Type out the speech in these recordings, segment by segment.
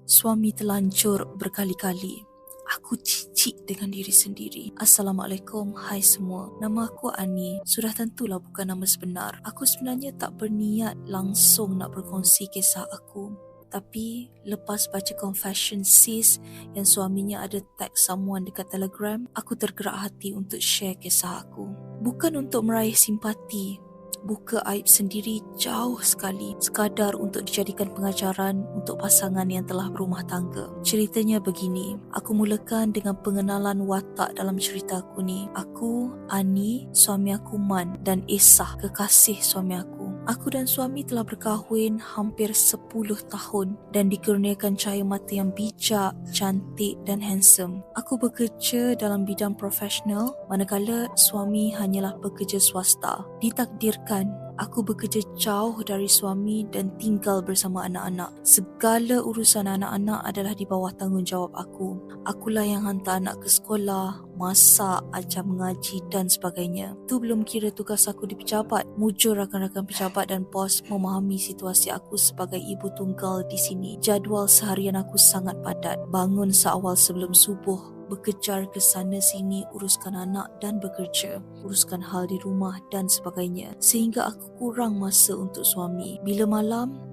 Suami terlanjur berkali-kali. Aku cicik dengan diri sendiri. Assalamualaikum, hai semua. Nama aku Ani. Sudah tentulah bukan nama sebenar. Aku sebenarnya tak berniat langsung nak berkongsi kisah aku. Tapi lepas baca confession sis yang suaminya ada tag someone dekat Telegram, aku tergerak hati untuk share kisah aku. Bukan untuk meraih simpati, buka aib sendiri jauh sekali, sekadar untuk dijadikan pengajaran untuk pasangan yang telah berumah tangga. Ceritanya begini, aku mulakan dengan pengenalan watak dalam cerita aku ni. Aku, Ani, suami aku Man dan Esah, kekasih suami aku. Aku dan suami telah berkahwin hampir 10 tahun dan dikurniakan cahaya mata yang bijak, cantik dan handsome. Aku bekerja dalam bidang profesional, manakala suami hanyalah pekerja swasta. Ditakdirkan aku bekerja jauh dari suami dan tinggal bersama anak-anak. Segala urusan anak-anak adalah di bawah tanggungjawab aku. Akulah yang hantar anak ke sekolah, masak, ajar mengaji dan sebagainya. Tu belum kira tugas aku di pejabat, mujur rakan-rakan pejabat dan bos memahami situasi aku sebagai ibu tunggal di sini. Jadual seharian aku sangat padat. Bangun seawal sebelum subuh, bekejar ke sana sini, uruskan anak dan bekerja, uruskan hal di rumah dan sebagainya, sehingga aku kurang masa untuk suami. Bila malam,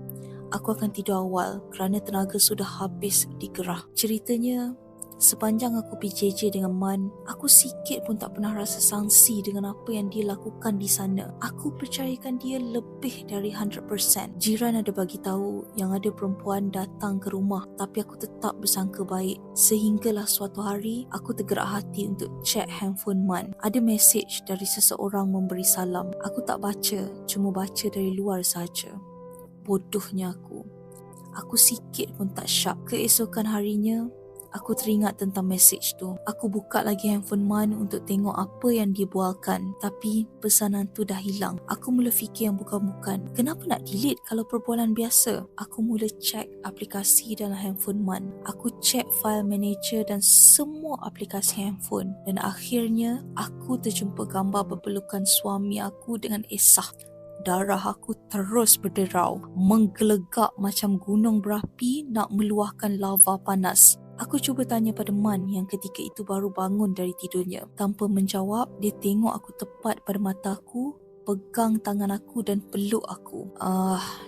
aku akan tidur awal kerana tenaga sudah habis digerah. Ceritanya, sepanjang aku PJJ dengan Man, aku sikit pun tak pernah rasa sangsi dengan apa yang dia lakukan di sana. Aku percayakan dia lebih dari 100%. Jiran ada bagi tahu yang ada perempuan datang ke rumah, tapi aku tetap bersangka baik. Sehinggalah suatu hari, aku tergerak hati untuk check handphone Man. Ada mesej dari seseorang memberi salam. Aku tak baca, cuma baca dari luar saja. Bodohnya aku. Aku sikit pun tak syak. Keesokan harinya, aku teringat tentang mesej tu. Aku buka lagi handphone Man untuk tengok apa yang dia bualkan. Tapi pesanan tu dah hilang. Aku mula fikir yang bukan-bukan. Kenapa nak delete kalau perbualan biasa? Aku mula check aplikasi dalam handphone Man. Aku check file manager dan semua aplikasi handphone. Dan akhirnya, aku terjumpa gambar berpelukan suami aku dengan Esah. Darah aku terus berderau, menggelegak macam gunung berapi nak meluahkan lava panas. Aku cuba tanya pada Man yang ketika itu baru bangun dari tidurnya. Tanpa menjawab, dia tengok aku tepat pada mata aku, pegang tangan aku dan peluk aku.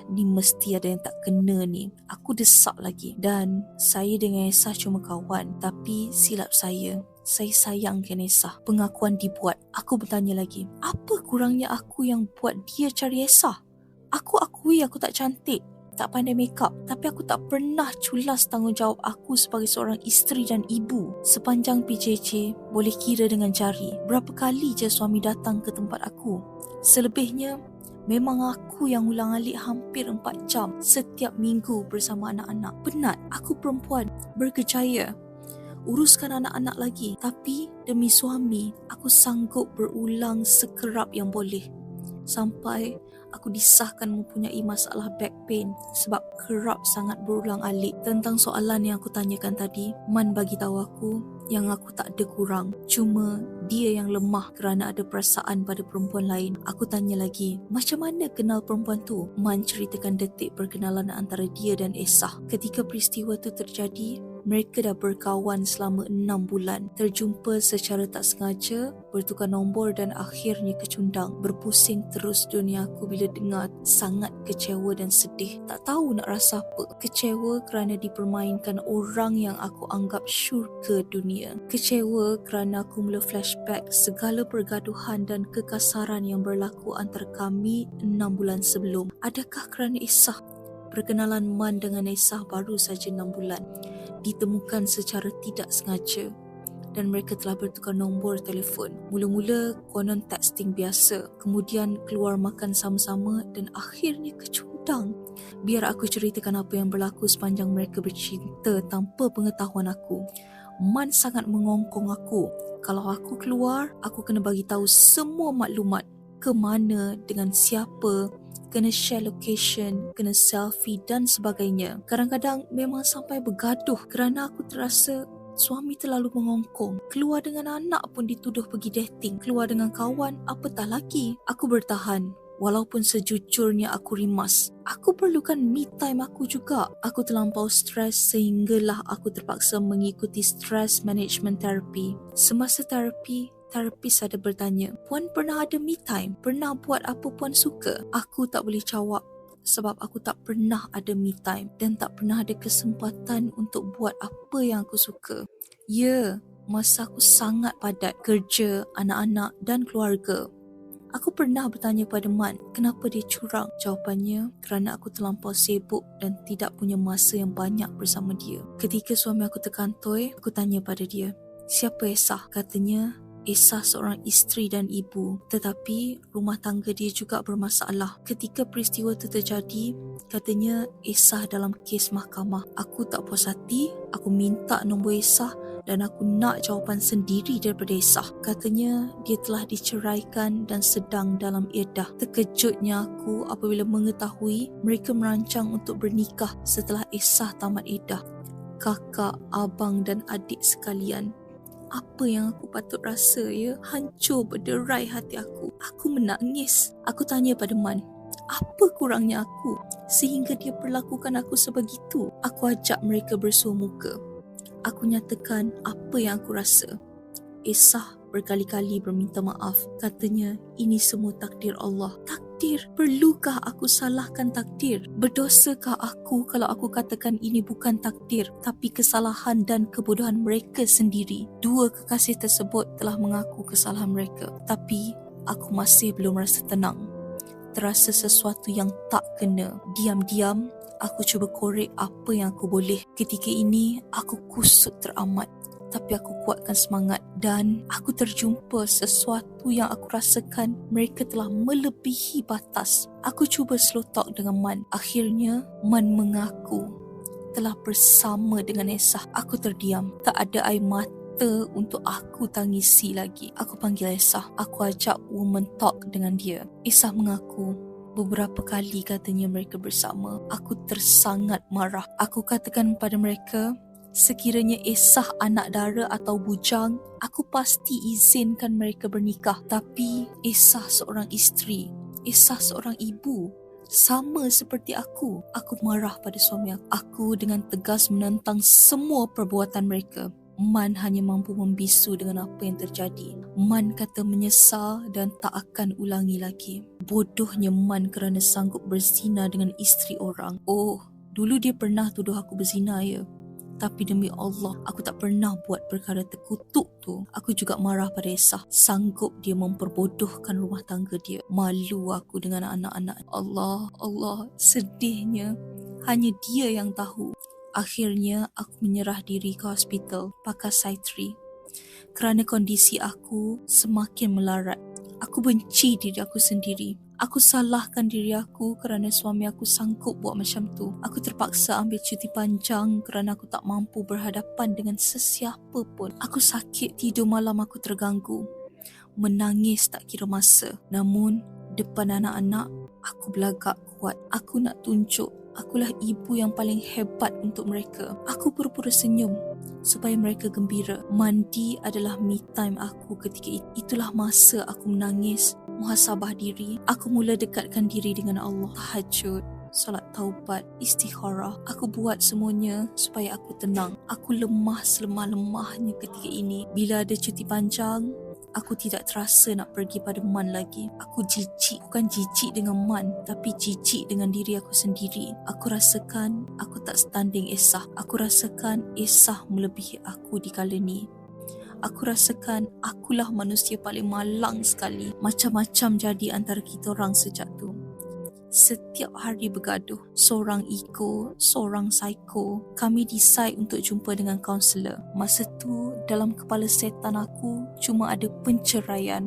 Ni mesti ada yang tak kena ni. Aku desak lagi. Dan saya dengan Esah cuma kawan. Tapi silap saya sayangkan Esah. Pengakuan dibuat. Aku bertanya lagi, apa kurangnya aku yang buat dia cari Esah? Aku akui aku tak cantik, tak pandai make up, tapi aku tak pernah culas tanggungjawab aku sebagai seorang isteri dan ibu. Sepanjang PJJ, boleh kira dengan jari berapa kali je suami datang ke tempat aku. Selebihnya, memang aku yang ulang-alik hampir 4 jam setiap minggu bersama anak-anak. Penat, aku perempuan, berkejaya, uruskan anak-anak lagi. Tapi demi suami, aku sanggup berulang sekerap yang boleh. Sampai aku disahkan mempunyai masalah back pain sebab kerap sangat berulang alik. Tentang soalan yang aku tanyakan tadi, Man bagi tahu aku yang aku tak ada kurang. Cuma dia yang lemah kerana ada perasaan pada perempuan lain. Aku tanya lagi, macam mana kenal perempuan tu? Man ceritakan detik perkenalan antara dia dan Esah. Ketika peristiwa tu terjadi, mereka dah berkawan selama 6 bulan. Terjumpa secara tak sengaja, bertukar nombor dan akhirnya kecundang. Berpusing terus dunia aku bila dengar. Sangat kecewa dan sedih. Tak tahu nak rasa apa. Kecewa kerana dipermainkan orang yang aku anggap syurga dunia. Kecewa kerana aku mula flashback segala pergaduhan dan kekasaran yang berlaku antara kami 6 bulan sebelum. Adakah kerana Esah? Perkenalan Man dengan Esah baru saja 6 bulan. Ditemukan secara tidak sengaja dan mereka telah bertukar nombor telefon. Mula-mula konon texting biasa, kemudian keluar makan sama-sama dan akhirnya kecundang. Biar aku ceritakan apa yang berlaku sepanjang mereka bercinta tanpa pengetahuan aku. Man sangat mengongkong aku. Kalau aku keluar, aku kena bagi tahu semua maklumat. Ke mana, dengan siapa, kena share location, kena selfie dan sebagainya. Kadang-kadang memang sampai bergaduh kerana aku terasa suami terlalu mengongkong. Keluar dengan anak pun dituduh pergi dating. Keluar dengan kawan, apatah lagi. Aku bertahan Walaupun sejujurnya aku rimas, aku perlukan me time aku juga. Aku terlampau stres sehinggalah aku terpaksa mengikuti stress management therapy. Semasa terapi, terapis ada bertanya, "Puan pernah ada me time? Pernah buat apa Puan suka?" Aku tak boleh jawab sebab aku tak pernah ada me time dan tak pernah ada kesempatan untuk buat apa yang aku suka. Ya, masa aku sangat padat kerja, anak-anak dan keluarga. Aku pernah bertanya pada Man, kenapa dia curang? Jawapannya, kerana aku terlampau sibuk dan tidak punya masa yang banyak bersama dia. Ketika suami aku terkantoi, aku tanya pada dia, "Siapa Esah?" Katanya, Esah seorang isteri dan ibu, tetapi rumah tangga dia juga bermasalah. Ketika peristiwa itu terjadi, katanya Esah dalam kes mahkamah. Aku tak puas hati, aku minta nombor Esah dan aku nak jawapan sendiri daripada Esah. Katanya dia telah diceraikan dan sedang dalam iddah. Terkejutnya aku apabila mengetahui mereka merancang untuk bernikah setelah Esah tamat iddah. Kakak, abang dan adik sekalian, apa yang aku patut rasa ya? Hancur berderai hati aku. Aku menangis. Aku tanya pada Man, apa kurangnya aku sehingga dia perlakukan aku sebegitu? Aku ajak mereka bersua muka. Aku nyatakan apa yang aku rasa. Esah berkali-kali berminta maaf. Katanya, ini semua takdir Allah. Takdir? Perlukah aku salahkan takdir? Berdosakah aku kalau aku katakan ini bukan takdir, tapi kesalahan dan kebodohan mereka sendiri? Dua kekasih tersebut telah mengaku kesalahan mereka. Tapi, aku masih belum rasa tenang. Terasa sesuatu yang tak kena. Diam-diam, aku cuba korek apa yang aku boleh. Ketika ini, aku kusut teramat. Tapi aku kuatkan semangat dan aku terjumpa sesuatu yang aku rasakan mereka telah melebihi batas. Aku cuba slow talk dengan Man. Akhirnya, Man mengaku telah bersama dengan Esah. Aku terdiam. Tak ada air mata untuk aku tangisi lagi. Aku panggil Esah. Aku ajak woman talk dengan dia. Esah mengaku beberapa kali katanya mereka bersama. Aku tersangat marah. Aku katakan pada mereka, sekiranya Esah anak dara atau bujang, aku pasti izinkan mereka bernikah. Tapi Esah seorang isteri, Esah seorang ibu, sama seperti aku. Aku marah pada suami aku. Aku dengan tegas menentang semua perbuatan mereka. Man hanya mampu membisu dengan apa yang terjadi. Man kata menyesal dan tak akan ulangi lagi. Bodohnya Man kerana sanggup berzina dengan isteri orang. Oh, dulu dia pernah tuduh aku berzina ya. Tapi demi Allah, aku tak pernah buat perkara terkutuk tu. Aku juga marah pada Esah. Sanggup dia memperbodohkan rumah tangga dia. Malu aku dengan anak-anak. Allah, sedihnya. Hanya dia yang tahu. Akhirnya, aku menyerah diri ke hospital, pakai psikiatri. Kerana kondisi aku semakin melarat. Aku benci diri aku sendiri. Aku salahkan diri aku kerana suami aku sanggup buat macam tu. Aku terpaksa ambil cuti panjang kerana aku tak mampu berhadapan dengan sesiapa pun. Aku sakit, tidur malam aku terganggu. Menangis tak kira masa. Namun, depan anak-anak, aku belagak kuat. Aku nak tunjuk akulah ibu yang paling hebat untuk mereka. Aku pura-pura senyum supaya mereka gembira. Mandi adalah me time aku ketika itu. Itulah masa aku menangis, muhasabah diri. Aku mula dekatkan diri dengan Allah. Tahajud, solat taubat, istikharah. Aku buat semuanya supaya aku tenang. Aku lemah selemah-lemahnya ketika ini. Bila ada cuti panjang, aku tidak terasa nak pergi pada Man lagi. Aku jijik. Bukan jijik dengan Man, tapi jijik dengan diri aku sendiri. Aku rasakan aku tak setanding Esah. Aku rasakan Esah melebihi aku di kala ni. Aku rasakan akulah manusia paling malang sekali. Macam-macam jadi antara kita orang sejak tu. Setiap hari bergaduh. Seorang ego, seorang psycho. Kami decide untuk jumpa dengan kaunselor. Masa tu, dalam kepala setan aku cuma ada penceraian.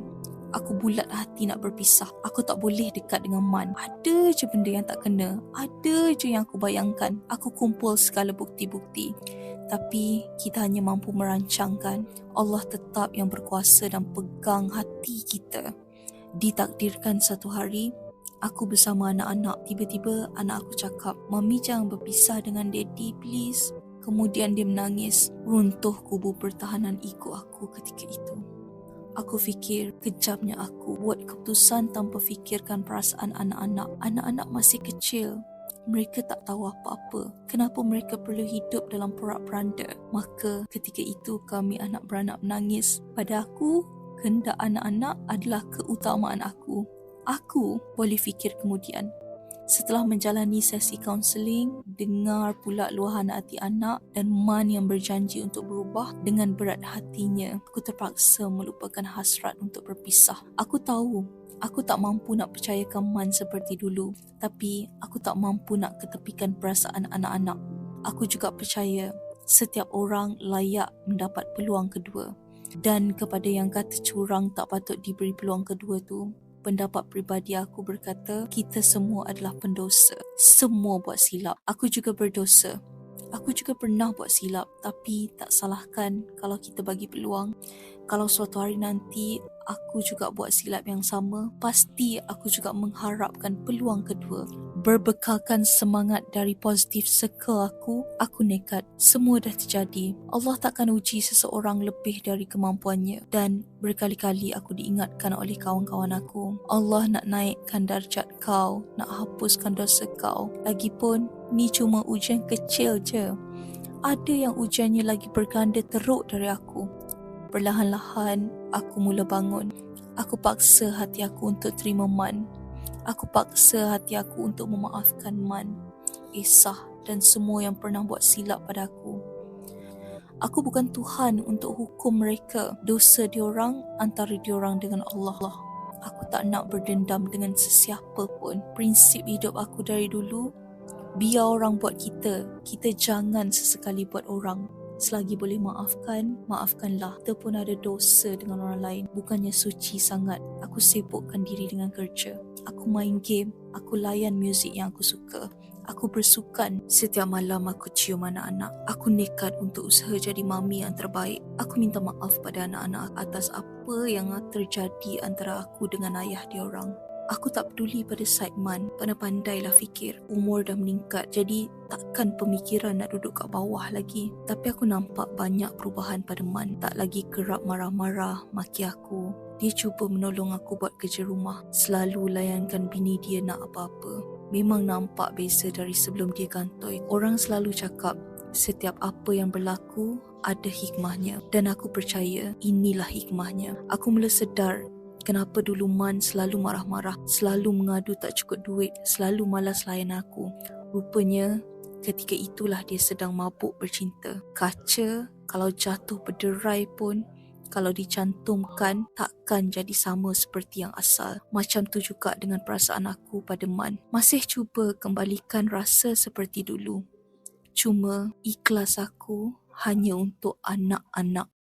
Aku bulat hati nak berpisah. Aku tak boleh dekat dengan Man. Ada je benda yang tak kena. Ada je yang aku bayangkan. Aku kumpul segala bukti-bukti. Tapi kita hanya mampu merancangkan. Allah tetap yang berkuasa dan pegang hati kita. Ditakdirkan satu hari, aku bersama anak-anak. Tiba-tiba anak aku cakap, "Mami jangan berpisah dengan Daddy, please." Kemudian dia menangis. Runtuh kubu pertahanan ego aku ketika itu. Aku fikir kejamnya aku buat keputusan tanpa fikirkan perasaan anak-anak. Anak-anak masih kecil. Mereka tak tahu apa-apa. Kenapa mereka perlu hidup dalam porak-peranda? Maka ketika itu kami anak beranak menangis. Pada aku, kehendak anak-anak adalah keutamaan aku. Aku boleh fikir kemudian. Setelah menjalani sesi kaunseling, dengar pula luahan hati anak dan Man yang berjanji untuk berubah, dengan berat hatinya, aku terpaksa melupakan hasrat untuk berpisah. Aku tahu, aku tak mampu nak percayakan Man seperti dulu, tapi aku tak mampu nak ketepikan perasaan anak-anak. Aku juga percaya setiap orang layak mendapat peluang kedua. Dan kepada yang kata curang tak patut diberi peluang kedua tu, pendapat peribadi aku berkata, kita semua adalah pendosa. Semua buat silap. Aku juga berdosa. Aku juga pernah buat silap, tapi tak salahkan kalau kita bagi peluang. Kalau suatu hari nanti aku juga buat silap yang sama, pasti aku juga mengharapkan peluang kedua. Berbekalkan semangat dari positif circle aku nekat. Semua dah terjadi. Allah takkan uji seseorang lebih dari kemampuannya. Dan berkali-kali aku diingatkan oleh kawan-kawan aku, Allah nak naikkan darjat kau, nak hapuskan dosa kau. Lagipun, ni cuma ujian kecil je. Ada yang ujiannya lagi berganda teruk dari aku. Perlahan-lahan, aku mula bangun. Aku paksa hati aku untuk terima Man. Aku paksa hati aku untuk memaafkan Man, Esah dan semua yang pernah buat silap pada aku. Aku bukan Tuhan untuk hukum mereka. Dosa diorang antara diorang dengan Allah. Aku tak nak berdendam dengan sesiapa pun. Prinsip hidup aku dari dulu, biar orang buat kita jangan sesekali buat orang. Selagi boleh maafkan, maafkanlah. Kita pun ada dosa dengan orang lain. Bukannya suci sangat. Aku sibukkan diri dengan kerja. Aku main game. Aku layan muzik yang aku suka. Aku bersukan. Setiap malam aku cium anak-anak. Aku nekat untuk usaha jadi mami yang terbaik. Aku minta maaf pada anak-anak atas apa yang terjadi antara aku dengan ayah diorang. Aku tak peduli pada side Man. Pandai-pandailah fikir. Umur dah meningkat, jadi takkan pemikiran nak duduk kat bawah lagi. Tapi aku nampak banyak perubahan pada Man. Tak lagi kerap marah-marah, maki aku. Dia cuba menolong aku buat kerja rumah. Selalu layankan bini dia nak apa-apa. Memang nampak beza dari sebelum dia kantoi. Orang selalu cakap, setiap apa yang berlaku ada hikmahnya. Dan aku percaya inilah hikmahnya. Aku mula sedar kenapa dulu Man selalu marah-marah, selalu mengadu tak cukup duit, selalu malas layan aku. Rupanya ketika itulah dia sedang mabuk bercinta. Kaca kalau jatuh berderai pun, kalau dicantumkan takkan jadi sama seperti yang asal. Macam tu juga dengan perasaan aku pada Man. Masih cuba kembalikan rasa seperti dulu. Cuma ikhlas aku hanya untuk anak-anak.